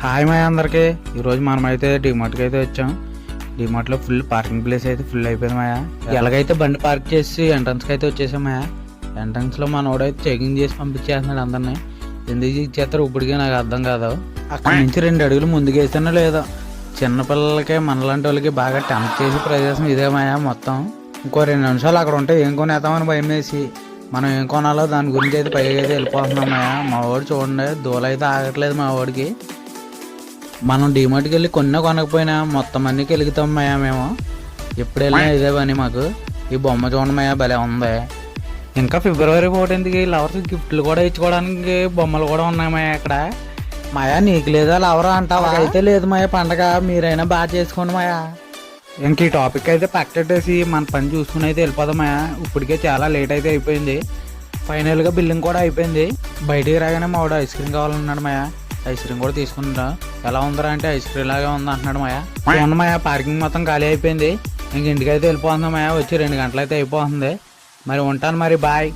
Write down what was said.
Hi మా అందరికి. ఈరోజు మనమైతే డిమార్ట్కి అయితే వచ్చాం. డిమార్ట్లో ఫుల్ పార్కింగ్ ప్లేస్ అయితే ఫుల్ అయిపోయింది మాయా. ఎలాగైతే బండి పార్క్ చేసి ఎంట్రన్స్కి అయితే వచ్చేసాం మాయా. ఎంట్రన్స్లో మనోడైతే చెకింగ్ చేసి పంపించేస్తున్నాడు అందరినీ. ఎందుకు ఇచ్చేస్తారు ఇప్పటికే నాకు అర్థం కాదు. అక్కడి నుంచి 2 అడుగులు ముందుకు వేస్తానో లేదో చిన్నపిల్లలకి మనలాంటి వాళ్ళకి బాగా టెంప్ట్ చేసి ప్రదేశం ఇదే మాయా మొత్తం. ఇంకో 2 నిమిషాలు అక్కడ ఉంటే ఏం కొనేద్దామని భయం వేసి మనం ఏం కొనాలో దాని గురించి అయితే పైకి అయితే వెళ్ళిపోతున్నాం మాయా. మా వాడు చూడండి దూల అయితే ఆగట్లేదు మా వాడికి. మనం డిమార్ట్కి వెళ్ళి కొనకపోయినా మొత్తం అన్నికి వెలుగుతాం మాయా మేము. ఎప్పుడు వెళ్ళినా ఇదే పని మాకు. ఈ బొమ్మ చూడండి మాయా భలే ఉంది. ఇంకా ఫిబ్రవరి 14కి లవర్స్ గిఫ్ట్లు కూడా ఇచ్చుకోవడానికి బొమ్మలు కూడా ఉన్నాయి మాయా ఇక్కడ. మాయా నీకు లేదా లవరా అంటావా? అయితే లేదు మాయా పండగ, మీరైనా బాగా చేసుకోండి మాయా. ఇంక ఈ టాపిక్ అయితే పక్కటేసి మన పని చూసుకుని అయితే వెళ్ళిపోదాం మాయా. ఇప్పటికే చాలా లేట్ అయితే అయిపోయింది. ఫైనల్గా బిల్లింగ్ కూడా అయిపోయింది. బయటికి రాగానే మా వాడు ఐస్ క్రీమ్ కావాలన్నాడు మాయా. ఐస్ క్రీమ్ కూడా తీసుకుంటా. ఎలా ఉందరా అంటే ఐస్ క్రీమ్ లాగా ఉంది అంటున్నాడు మాయా. అవును మాయా, పార్కింగ్ మొత్తం ఖాళీ అయిపోయింది. ఇంక ఇంటికి అయితే వెళ్ళిపోతున్నాం మాయా. వచ్చి 2 గంటలు అయితే అయిపోతుంది. మరి ఉంటాను మరి, బాయ్.